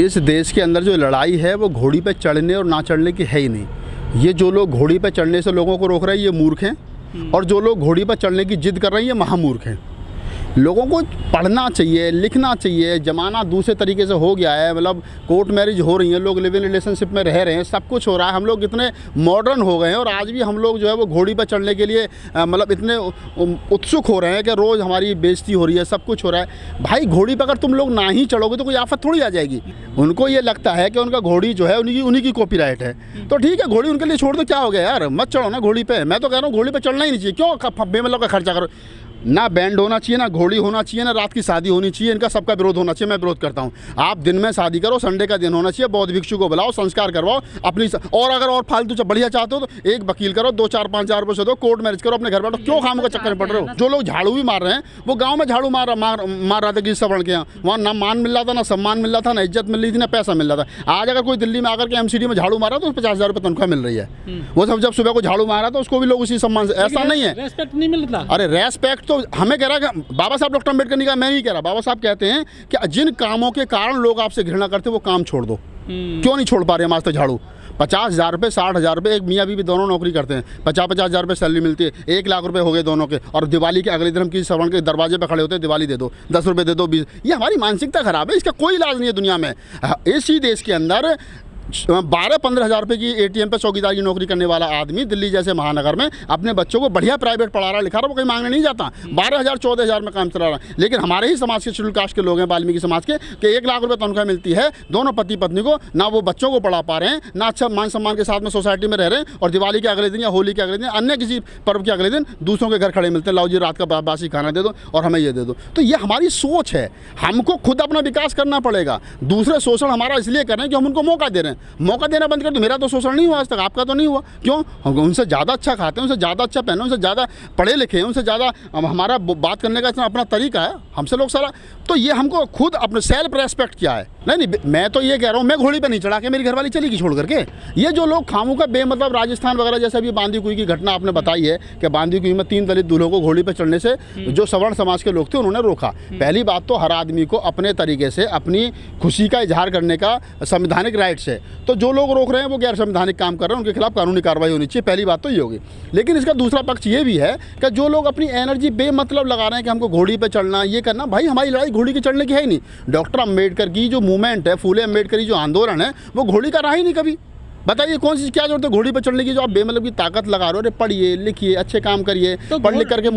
इस देश के अंदर जो लड़ाई है वो घोड़ी पे चढ़ने और ना चढ़ने की है ही नहीं। ये जो लोग घोड़ी पे चढ़ने से लोगों को रोक रहे हैं ये मूर्ख हैं, और जो लोग घोड़ी पर चढ़ने की जिद कर रहे हैं ये महामूर्ख हैं। लोगों को पढ़ना चाहिए, लिखना चाहिए। ज़माना दूसरे तरीके से हो गया है, मतलब कोर्ट मैरिज हो रही है, लोग लिव इन रिलेशनशिप में रह रहे हैं, सब कुछ हो रहा है। हम लोग इतने मॉडर्न हो गए हैं और आज भी हम लोग जो है वो घोड़ी पर चढ़ने के लिए मतलब इतने उत्सुक हो रहे हैं कि रोज़ हमारी बेइज्जती हो रही है, सब कुछ हो रहा है। भाई घोड़ी पर अगर तुम लोग ना ही चढ़ोगे तो कोई आफत थोड़ी आ जाएगी। उनको ये लगता है कि उनका घोड़ी जो है उन्हीं की कॉपीराइट है, तो ठीक है घोड़ी उनके लिए छोड़ दो, क्या हो गया यार, मत चढ़ो ना घोड़ी पे। मैं तो कह रहा हूँ घोड़ी पे चढ़ना ही नहीं चाहिए। क्यों बेमतलब का खर्चा करो? ना बैंड होना चाहिए, ना घोड़ी होना चाहिए, ना रात की शादी होनी चाहिए। इनका सबका विरोध होना चाहिए। मैं विरोध करता हूँ। आप दिन में शादी करो, संडे का दिन होना चाहिए, बौद्ध भिक्षु को बुलाओ, संस्कार करवाओ अपनी। और अगर और फालतू बढ़िया चाहते हो तो एक वकील करो, 2-4-5 हज़ार रुपये से दो, कोर्ट मैरिज करो, अपने घर बैठो। क्यों खामों के चक्कर में पड़ रहे हो? जो लोग झाड़ू भी मार रहे हैं वो गाँव में झाड़ू मार रहा था गिरीश सवर्ण के यहाँ। वहाँ ना मान मिल रहा था, ना सम्मान मिल रहा था, ना इज्जत मिल रही थी, ना पैसा मिल रहा था। आज अगर कोई दिल्ली में आकर के MCD में झाड़ू मारा तो 50,000 रुपये तनख्वाह मिल रही है। वो सब जब सुबह को झाड़ू मारा तो उसको भी लोग उसी सम्मान से, ऐसा नहीं है, रेस्पेक्ट नहीं मिलता। अरे रेस्पेक्ट तो हमें कह रहा है बाबा साहब डॉक्टर अम्बेडकर ने कहा, मैं नहीं कह रहा। बाबा साहब कहते हैं कि जिन कामों के कारण लोग आपसे घृणा करते वो काम छोड़ दो। क्यों नहीं छोड़ पा रहे हम आज तक झाड़ू? 50,000 रुपये, 60,000 रुपये, एक मियाँ बीवी दोनों नौकरी करते हैं, 50-50 हज़ार रुपये सैलरी मिलती है, 1 लाख रुपये हो गए दोनों के। और दिवाली के अगले दिन हम किसी सवर्ण के दरवाजे पर खड़े होते हैं, दिवाली दे दो, 10 रुपये दे दो, 20। ये हमारी मानसिकता खराब है, इसका कोई इलाज नहीं है दुनिया में। इसी देश के अंदर 12-15 हज़ार रुपये की ATM पे चौकीदार की नौकरी करने वाला आदमी दिल्ली जैसे महानगर में अपने बच्चों को बढ़िया प्राइवेट पढ़ा रहा, लिखा रहा, वो कहीं मांगने नहीं जाता। 12,000-14,000 में काम चला रहा है। लेकिन हमारे ही समाज के शेड्यूल कास्ट के लोग हैं, वाल्मीकि समाज के, कि 1 लाख रुपये तनख्वाह मिलती है, दोनों पति पत्नी को, ना वो बच्चों को पढ़ा पा रहे हैं, ना अच्छा मान सम्मान के साथ में सोसाइटी में रह रहे हैं, और दिवाली के अगले दिन या होली के अगले दिन, अन्य किसी पर्व के अगले दिन दूसरों के घर खड़े मिलते हैं, लाओ जी रात का बासी खाना दे दो और हमें ये दे दो। तो ये हमारी सोच है। हमको खुद अपना विकास करना पड़ेगा। दूसरे शोषण हमारा इसलिए कर रहे हैं कि हम उनको मौका दे रहे हैं। मौका देना कर दो। मेरा तो शोषण नहीं हुआ आज तक, आपका तो नहीं हुआ। क्यों? हम उनसे ज़्यादा अच्छा खाते हैं, उनसे ज़्यादा अच्छा पहने, उनसे ज़्यादा पढ़े लिखे हैं, उनसे ज़्यादा हमारा बात करने का अपना तरीका है हमसे लोग सारा। तो ये हमको खुद अपने सेल्फ रेस्पेक्ट क्या है। नहीं, मैं तो ये कह रहा हूँ, मैं घोड़ी पे नहीं चढ़ा के मेरी घरवाली चलेगी छोड़ करके। ये जो लोग खामों का बेमतलब राजस्थान वगैरह जैसे अभी बांदी कुई की घटना आपने बताई है कि बांदी कुई में 3 दलित दूल्हों को घोड़ी पर चढ़ने से जो सवर्ण समाज के लोग थे उन्होंने रोका। पहली बात तो हर आदमी को अपने तरीके से अपनी खुशी का इजहार करने का संवैधानिक राइट्स है। तो जो लोग रोक रहे हैं वो गैर संवैधानिक काम कर रहे हैं, उनके खिलाफ कानूनी कार्रवाई होनी चाहिए। पहली बात तो ये होगी। लेकिन इसका दूसरा पक्ष ये भी है कि जो लोग अपनी एनर्जी बेमतलब लगा रहे हैं कि हमको घोड़ी पे चढ़ना, ये करना, भाई हमारी लड़ाई घोड़ी की चढ़ने की है ही नहीं। डॉक्टर अम्बेडकर की जो मूवमेंट है, फूले अम्बेडकर जो आंदोलन है, वो घोड़ी का रहा ही नहीं कभी। बताइए कौन सी क्या जरूरत है घोड़ी पर चढ़ने की? जो आप बेमतलब की ताकत लगा रहे हो। अरे पढ़िए लिखिए, अच्छे काम करिए, तो पढ़ लिख करके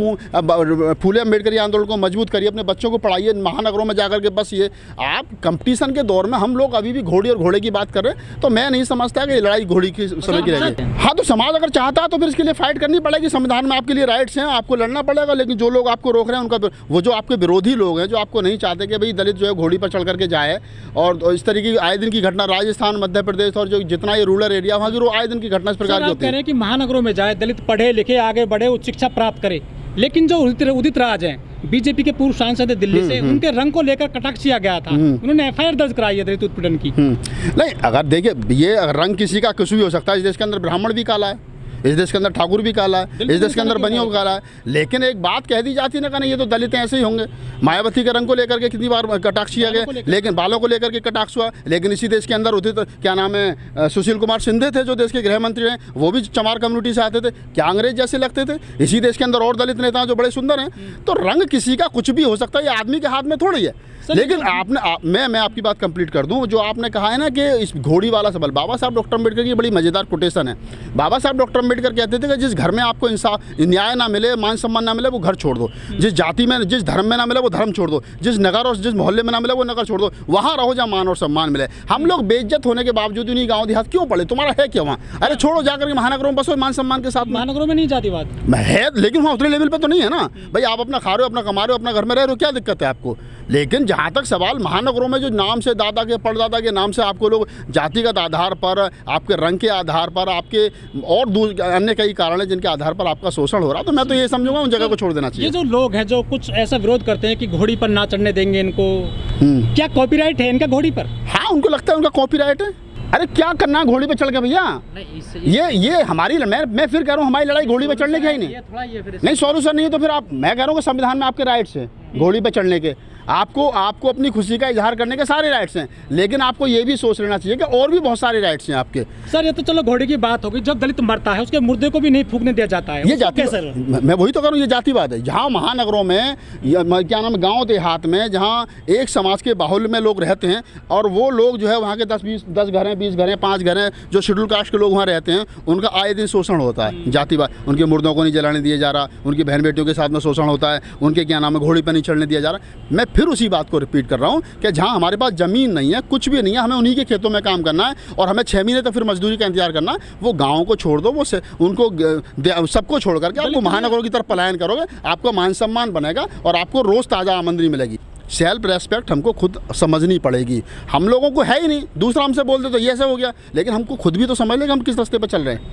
फूले अम्बेडकर आंदोलन को मजबूत करिए, अपने बच्चों को पढ़ाइए, महानगरों में जाकर के बस। ये आप कंपटीशन के दौर में हम लोग अभी भी घोड़ी और घोड़े की बात कर रहे हैं, तो मैं नहीं समझता कि लड़ाई घोड़ी की समय की रहेगी। हाँ, तो समाज अगर चाहता है तो फिर इसके लिए फाइट करनी पड़ेगी। संविधान में आपके लिए राइट्स हैं, आपको लड़ना पड़ेगा। लेकिन जो लोग आपको रोक रहे हैं उनका, वो जो आपके विरोधी लोग हैं, जो आपको नहीं चाहते कि भाई दलित जो है घोड़ी पर चढ़ करके जाए, और इस तरीके की आए दिन की घटना राजस्थान, मध्य प्रदेश और जो जितना ये रूरल एरिया वहाँ की आए दिन की घटना इस प्रकार की होती है। कह रहे हैं कि महानगरों में जाए, दलित पढ़े लिखे, आगे बढ़े, उच्च शिक्षा प्राप्त करे। लेकिन जो उदित राज हैं, बीजेपी के पूर्व सांसद है दिल्ली से, उनके रंग को लेकर कटाक्ष किया गया था। उन्होंने FIR दर्ज कराई है दलित उत्पीड़न की। नहीं, अगर देखिए, ये रंग किसी का कुछ भी हो सकता है। इस देश के अंदर ब्राह्मण भी काला है, इस देश के अंदर ठाकुर भी काला है, इस देश के अंदर बनियों भी काला है। लेकिन एक बात कह दी जाती है ना, ये तो दलित ऐसे ही होंगे। मायावती के रंग को लेकर के कितनी बार कटाक्ष किया गया, लेकिन बालों को लेकर के कटाक्ष हुआ। लेकिन इसी देश के अंदर उदित, क्या नाम है, सुशील कुमार शिंदे थे जो देश के गृह मंत्री हैं, वो भी चमार कम्युनिटी से आते थे। क्या अंग्रेज जैसे लगते थे? इसी देश के अंदर और दलित नेता जो बड़े सुंदर हैं। तो रंग किसी का कुछ भी हो सकता है, ये आदमी के हाथ में थोड़ी है। लेकिन आपने मैं आपकी बात कंप्लीट कर दूं। जो आपने कहा है ना कि इस घोड़ी वाला सवाल, बाबा साहब डॉक्टर अम्बेडकर की बड़ी मजेदार कोटेशन है। बाबा साहब डॉक्टर अम्बेडकर कहते थे कि जिस घर में आपको इंसाफ, न्याय ना मिले, मान सम्मान ना मिले, वो घर छोड़ दो। जिस जाति में, जिस धर्म में ना मिले, वो धर्म छोड़ दो। जिस नगर और जिस मोहल्ले में ना मिले, वो नगर छोड़ दो। वहाँ रहो जहाँ मान और सम्मान मिले। हम लोग बेइज्जत होने के बावजूद उन्हीं गाँव देहात क्यों पड़े? तुम्हारा है क्या वहाँ? अरे छोड़ो, जाकर के महानगरों में बसो मान सम्मान के साथ। महानगरों में नहीं जाती बात है, लेकिन वहाँ उतने लेवल पे तो नहीं है ना भाई। आप अपना खा रहे हो, अपना कमा रहे हो, अपना घर में रह रहे हो, क्या दिक्कत है आपको? लेकिन जहाँ तक सवाल महानगरों में जो नाम से दादा के परदादा के नाम से आपको लोग जातिगत आधार पर, आपके रंग के आधार पर, आपके और अन्य कई कारण हैं जिनके आधार पर आपका शोषण हो रहा है, तो मैं तो ये समझूंगा उन जगह को छोड़ देना चाहिए। ये जो लोग हैं जो कुछ ऐसा विरोध करते हैं कि घोड़ी पर ना चढ़ने देंगे इनको, क्या कॉपीराइट है इनका घोड़ी पर? हाँ, उनको लगता है उनका कॉपीराइट है। अरे क्या करना है घोड़ी पे चढ़ के भैया? ये हमारी, मैं फिर कह रहा हूँ हमारी लड़ाई घोड़ी पे चढ़ने की ही नहीं। नहीं, सॉल्यूशन नहीं है तो फिर आप, मैं कह रहा हूँ कि संविधान में आपके राइट्स है घोड़ी पे चढ़ने के। आपको अपनी खुशी का इजहार करने के सारे राइट्स हैं, लेकिन आपको ये भी सोच लेना चाहिए कि और भी बहुत सारे राइट्स हैं आपके। सर ये तो चलो घोड़े की बात होगी, जब दलित मरता है उसके मुर्दे को भी नहीं फूकने दिया जाता है, ये उसको जाति, कैसे? मैं वही तो कह रहा हूँ, ये जातिवाद है। जहाँ महानगरों में क्या नाम, गांव देहात में जहाँ एक समाज के बाहुल्य में लोग रहते हैं और वो लोग जो है वहाँ के 10 घर हैं, 20 घर हैं, 5 घर हैं, जो शेड्यूल कास्ट के लोग वहाँ रहते हैं, उनका आए दिन शोषण होता है, जातिवाद। उनके मुर्दों को नहीं जलाने दिया जा रहा, उनकी बहन बेटियों के साथ में शोषण होता है, उनके क्या नाम है घोड़ी पर नहीं चढ़ने दिया जा रहा। मैं फिर उसी बात को रिपीट कर रहा हूँ कि जहाँ हमारे पास ज़मीन नहीं है, कुछ भी नहीं है, हमें उन्हीं के खेतों में काम करना है और हमें 6 महीने तक फिर मजदूरी का इंतजार करना है। वो गाँव को छोड़ दो, वो उनको सबको छोड़ करके आपको महानगरों की तरफ पलायन करोगे, आपको मान सम्मान बनेगा और आपको रोज़ ताज़ा आमदनी मिलेगी। सेल्फ रेस्पेक्ट हमको खुद समझनी पड़ेगी। हम लोगों को है ही नहीं, दूसरा हमसे बोल दे तो ये ऐसा हो गया, लेकिन हमको खुद भी तो समझ लें कि हम किस रास्ते पर चल रहे हैं।